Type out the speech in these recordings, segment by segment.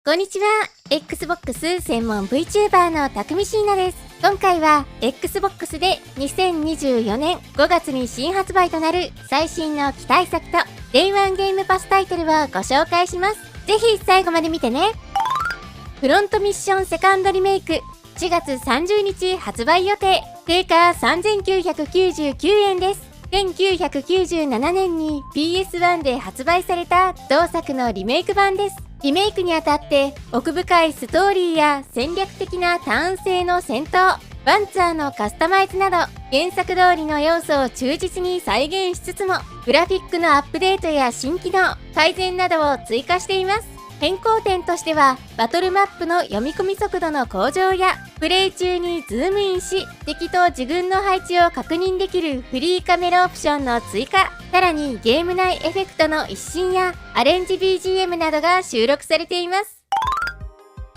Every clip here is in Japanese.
こんにちは。Xbox 専門 VTuber のたくみしーなです。今回は Xbox で2024年5月に新発売となる最新の期待作と Day1 ゲームパスタイトルをご紹介します。ぜひ最後まで見てね。フロントミッションセカンドリメイク4月30日発売予定。定価3999円です。1997年に PS1 で発売された同作のリメイク版です。リメイクにあたって奥深いストーリーや戦略的なターン制の戦闘、バンツァーのカスタマイズなど原作通りの要素を忠実に再現しつつもグラフィックのアップデートや新機能、改善などを追加しています。変更点としてはバトルマップの読み込み速度の向上やプレイ中にズームインし敵と自分の配置を確認できるフリーカメラオプションの追加、さらにゲーム内エフェクトの一新やアレンジ BGM などが収録されています。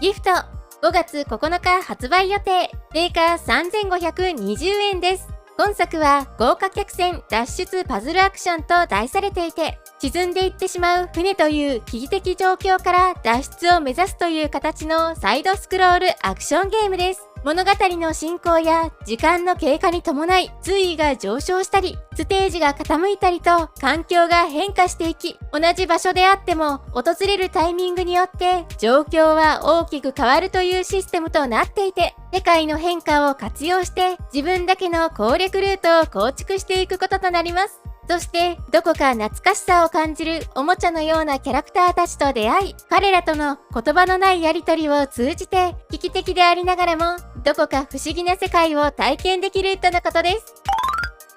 ギフト5月9日発売予定。定価3520円です。今作は豪華客船脱出パズルアクションと題されていて、沈んでいってしまう船という危機的状況から脱出を目指すという形のサイドスクロールアクションゲームです。物語の進行や時間の経過に伴い水位が上昇したり、ステージが傾いたりと環境が変化していき、同じ場所であっても訪れるタイミングによって状況は大きく変わるというシステムとなっていて、世界の変化を活用して自分だけの攻略ルートを構築していくこととなります。そしてどこか懐かしさを感じるおもちゃのようなキャラクターたちと出会い、彼らとの言葉のないやりとりを通じて危機的でありながらもどこか不思議な世界を体験できるとのことです。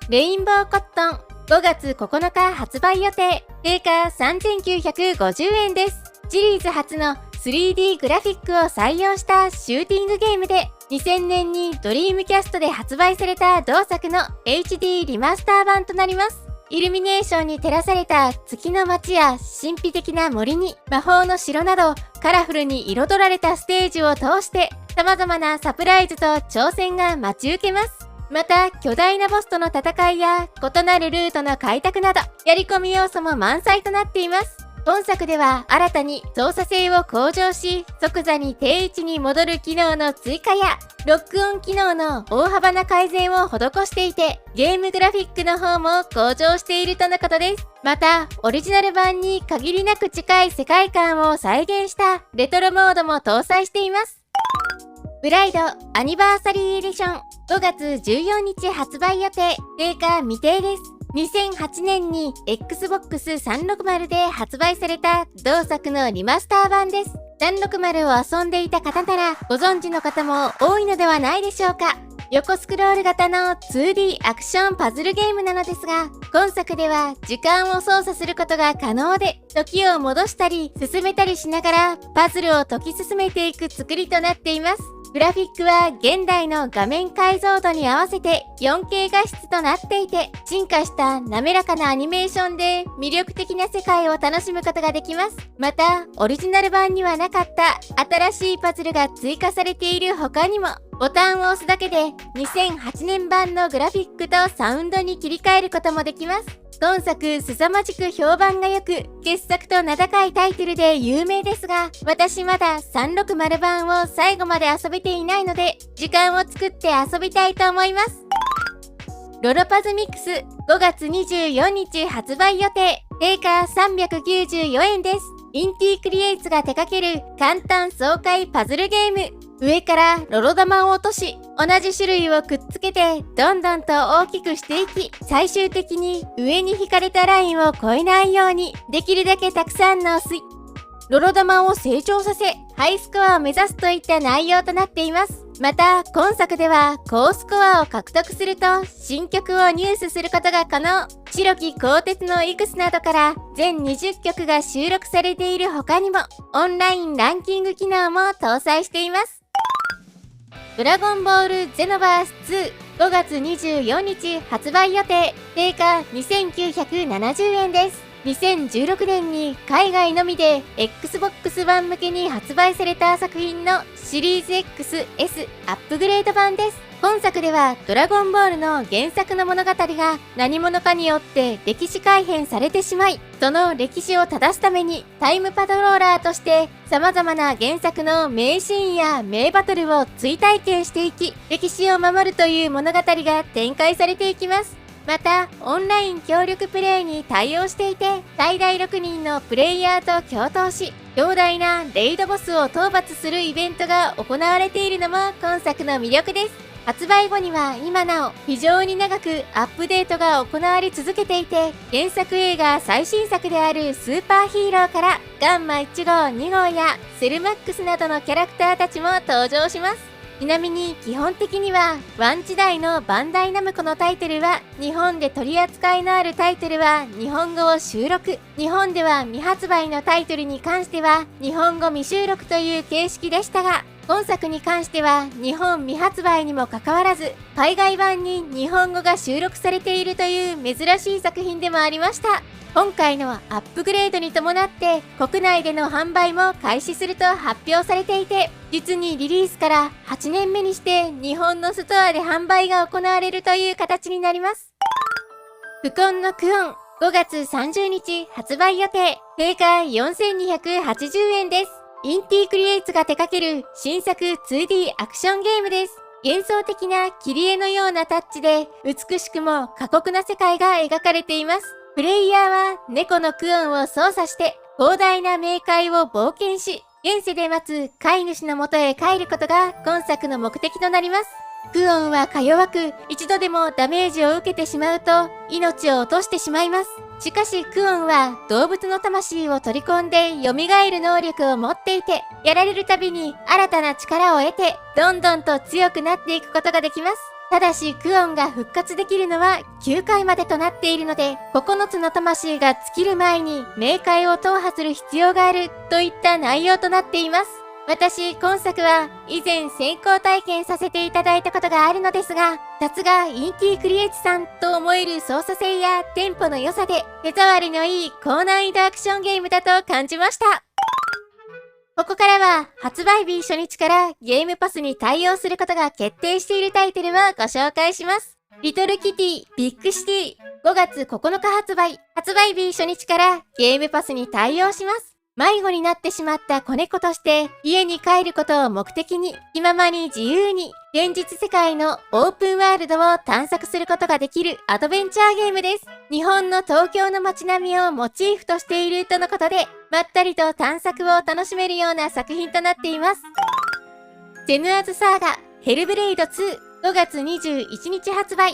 レインボーコットン5月9日発売予定。定価3950円です。シリーズ初の 3D グラフィックを採用したシューティングゲームで2000年にドリームキャストで発売された同作の HD リマスター版となります。イルミネーションに照らされた月の街や神秘的な森に魔法の城などカラフルに彩られたステージを通して様々なサプライズと挑戦が待ち受けます。また巨大なボスとの戦いや異なるルートの開拓などやり込み要素も満載となっています。本作では新たに操作性を向上し即座に定位置に戻る機能の追加やロックオン機能の大幅な改善を施していて、ゲームグラフィックの方も向上しているとのことです。またオリジナル版に限りなく近い世界観を再現したレトロモードも搭載しています。ブライドアニバーサリーエディション5月14日発売予定。定価未定です。2008年に Xbox 360で発売された同作のリマスター版です。360を遊んでいた方ならご存知の方も多いのではないでしょうか。横スクロール型の 2D アクションパズルゲームなのですが、今作では時間を操作することが可能で、時を戻したり進めたりしながらパズルを解き進めていく作りとなっています。グラフィックは現代の画面解像度に合わせて 4K 画質となっていて、進化した滑らかなアニメーションで魅力的な世界を楽しむことができます。また、オリジナル版にはなかった新しいパズルが追加されている他にも、ボタンを押すだけで2008年版のグラフィックとサウンドに切り替えることもできます。今作凄まじく評判が良く、傑作と名高いタイトルで有名ですが、私まだ360版を最後まで遊べていないので、時間を作って遊びたいと思います。ロロパズミックス5月24日発売予定。定価394円です。インティクリエイツが手掛ける簡単爽快パズルゲーム。上からロロ玉を落とし、同じ種類をくっつけてどんどんと大きくしていき、最終的に上に引かれたラインを越えないようにできるだけたくさんのロロ玉を成長させ、ハイスコアを目指すといった内容となっています。また、今作では高スコアを獲得すると新曲を入手することが可能。白き鋼鉄のイクスなどから全20曲が収録されている他にも、オンラインランキング機能も搭載しています。ドラゴンボールゼノバース2 5月24日発売予定。定価2970円です。2016年に海外のみで Xbox One 向けに発売された作品のシリーズ XS アップグレード版です。本作ではドラゴンボールの原作の物語が何者かによって歴史改変されてしまい、その歴史を正すためにタイムパトローラーとして様々な原作の名シーンや名バトルを追体験していき、歴史を守るという物語が展開されていきます。また、オンライン協力プレイに対応していて、最大6人のプレイヤーと共闘し、強大なレイドボスを討伐するイベントが行われているのも今作の魅力です。発売後には今なお非常に長くアップデートが行われ続けていて、原作映画最新作であるスーパーヒーローからガンマ1号2号やセルマックスなどのキャラクターたちも登場します。ちなみに基本的にはワン時代のバンダイナムコのタイトルは日本で取り扱いのあるタイトルは日本語を収録、日本では未発売のタイトルに関しては日本語未収録という形式でしたが、本作に関しては日本未発売にもかかわらず海外版に日本語が収録されているという珍しい作品でもありました。今回のアップグレードに伴って国内での販売も開始すると発表されていて、実にリリースから8年目にして日本のストアで販売が行われるという形になります。フコンのクオン5月30日発売予定、定価4280円です。インティクリエイツが手掛ける新作 2D アクションゲームです。幻想的な切り絵のようなタッチで美しくも過酷な世界が描かれています。プレイヤーは猫のクオンを操作して広大な冥界を冒険し、現世で待つ飼い主の元へ帰ることが今作の目的となります。クオンはか弱く、一度でもダメージを受けてしまうと命を落としてしまいます。しかしクオンは動物の魂を取り込んで蘇る能力を持っていて、やられるたびに新たな力を得てどんどんと強くなっていくことができます。ただしクオンが復活できるのは9回までとなっているので、9つの魂が尽きる前に冥界を踏破する必要があるといった内容となっています。私、今作は以前先行体験させていただいたことがあるのですが、さすがインティクリエイツさんと思える操作性やテンポの良さで手触りのいい高難易度アクションゲームだと感じました。ここからは発売日初日からゲームパスに対応することが決定しているタイトルをご紹介します。リトルキティビッグシティ5月9日発売日初日からゲームパスに対応します。迷子になってしまった子猫として家に帰ることを目的に気ままに自由に現実世界のオープンワールドを探索することができるアドベンチャーゲームです。日本の東京の街並みをモチーフとしているとのことで、まったりと探索を楽しめるような作品となっています。セヌアズサーガヘルブレイド2 5月21日発売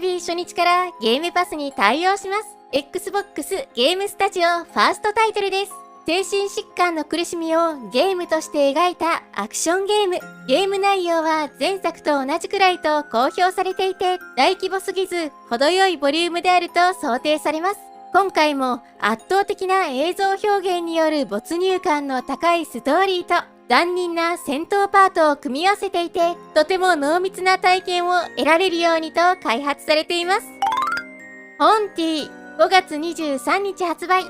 日初日からゲームパスに対応します。Xbox ゲームスタジオファーストタイトルです。精神疾患の苦しみをゲームとして描いたアクションゲーム。ゲーム内容は前作と同じくらいと公表されていて、大規模すぎず程よいボリュームであると想定されます。今回も圧倒的な映像表現による没入感の高いストーリーと残忍な戦闘パートを組み合わせていて、とても濃密な体験を得られるようにと開発されています。ホンティ5月23日発売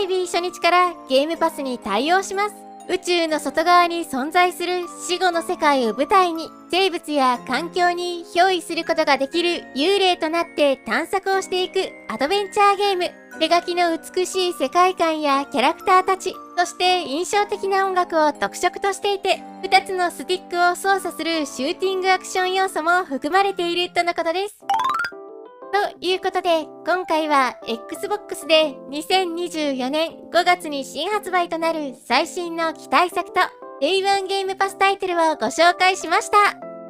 日初日からゲームパスに対応します。宇宙の外側に存在する死後の世界を舞台に生物や環境に憑依することができる幽霊となって探索をしていくアドベンチャーゲーム。手書きの美しい世界観やキャラクターたち、そして印象的な音楽を特色としていて、2つのスティックを操作するシューティングアクション要素も含まれているとのことです。ということで、今回は Xbox で2024年5月に新発売となる最新の期待作と Day1 ゲームパスタイトルをご紹介しました。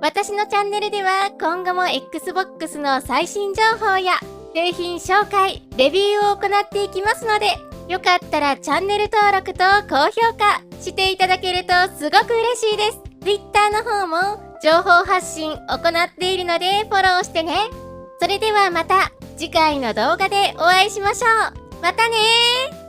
私のチャンネルでは今後も Xbox の最新情報や製品紹介、レビューを行っていきますので、よかったらチャンネル登録と高評価していただけるとすごく嬉しいです。Twitter の方も情報発信行っているのでフォローしてね。それではまた次回の動画でお会いしましょう。またねー。